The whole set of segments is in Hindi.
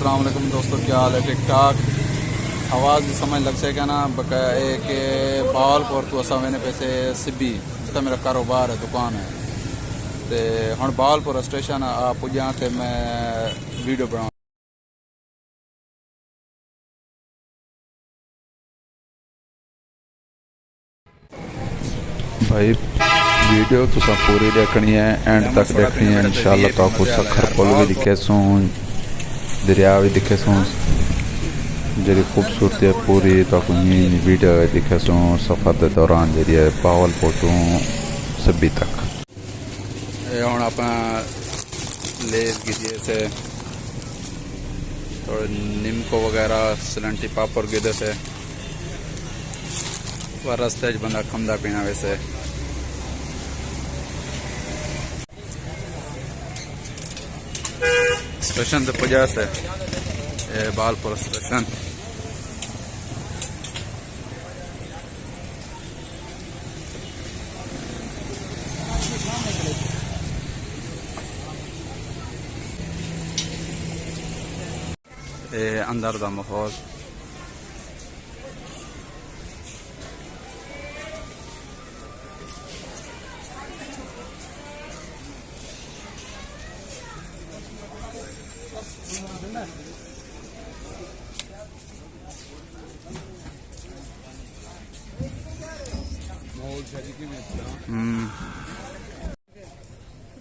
अस्सलाम वालेकुम दोस्तों, क्या हाल है? ठीक ठाक। आवाज़ भी समझ लग सके ना बकाया कि बावलपुर तो असा मैंने पैसे सिब्बी जितना मेरा कारोबार है, दुकान है, तो हम बावलपुर स्टेशन आ पुजा तो मैं वीडियो बना भाई। वीडियो तुसा पूरी देखनी है, एंड तक देखनी है इंशाल्लाह। तो आपको सखर पुल भी दिखे सूँ, दरिया भी दिखे सूँ, जी खूबसूरती है पूरी। तो आपको वीडियो दिखे सूँ सफ़र के दौरान जी बावलपुर तो सिब्बी तक। हम अपना लेस गिजे से थोड़े निमको वगैरह सलंटी पापड़ गिदे से वह रस्ते बंदा खमदा पीना वैसे स्टेशन तो पुजा से बावलपुर स्टेशन। अंदर का माहौल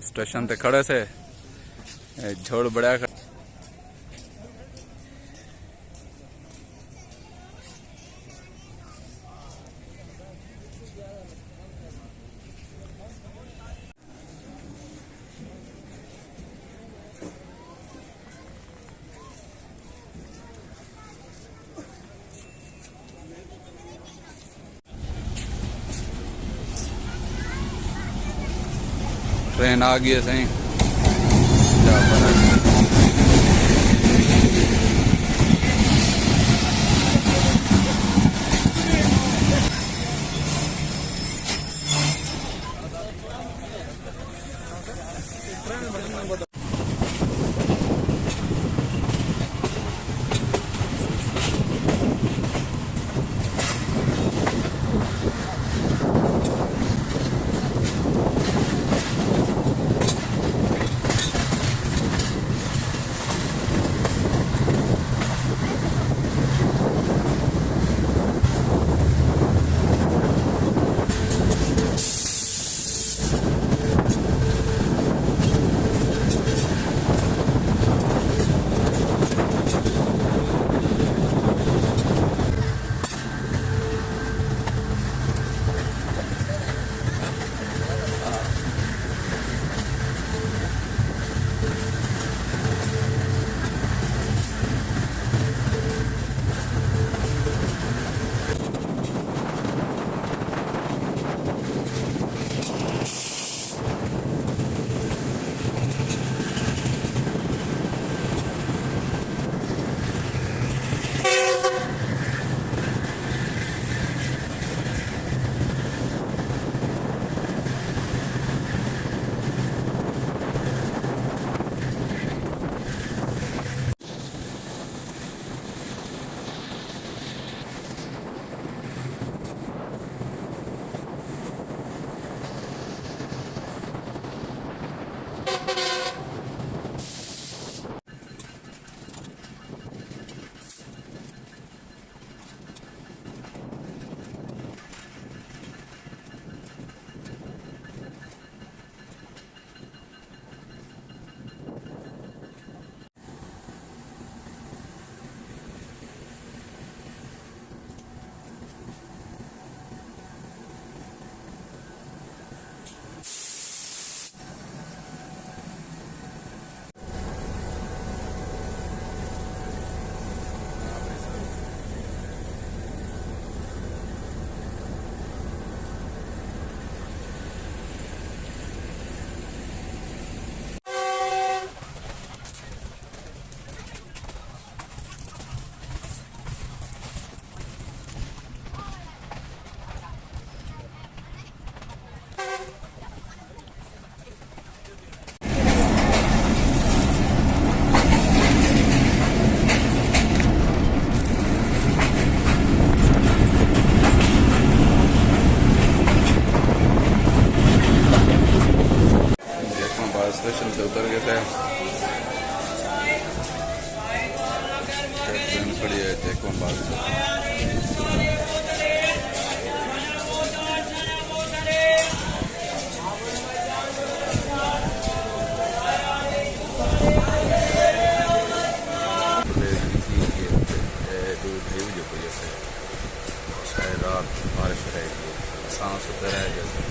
स्टेशन ते खड़े से झोड़ बड़ा ट्रेन आ गई है सही। थे कौन बात रात बारिश रहेगी सांस उतर है जैसे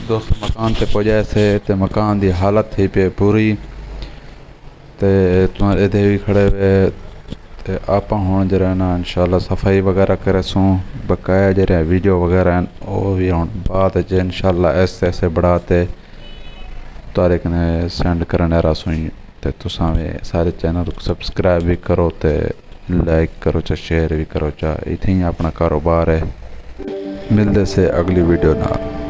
दोस्त मकान ते पहुंचे से ते मकान दी हालत थी पे पूरी ते तुम्हारे इधर भी खड़े हुए ते आप हुण जरा ना इंशाल्लाह सफाई वगैरह करे सूं बकाया जरा वीडियो वगैरह वो भी हुण बाद च इंशाल्लाह ऐसे ऐसे बढ़ाते तारे कने सेंड करने रसूं ते तुसां भी सारे चैनल को सब्सक्राइब भी करो ते लाइक करो चा शेयर भी करो चा इत्थें ही अपना कारोबार है। मिलते से अगली वीडियो नाल।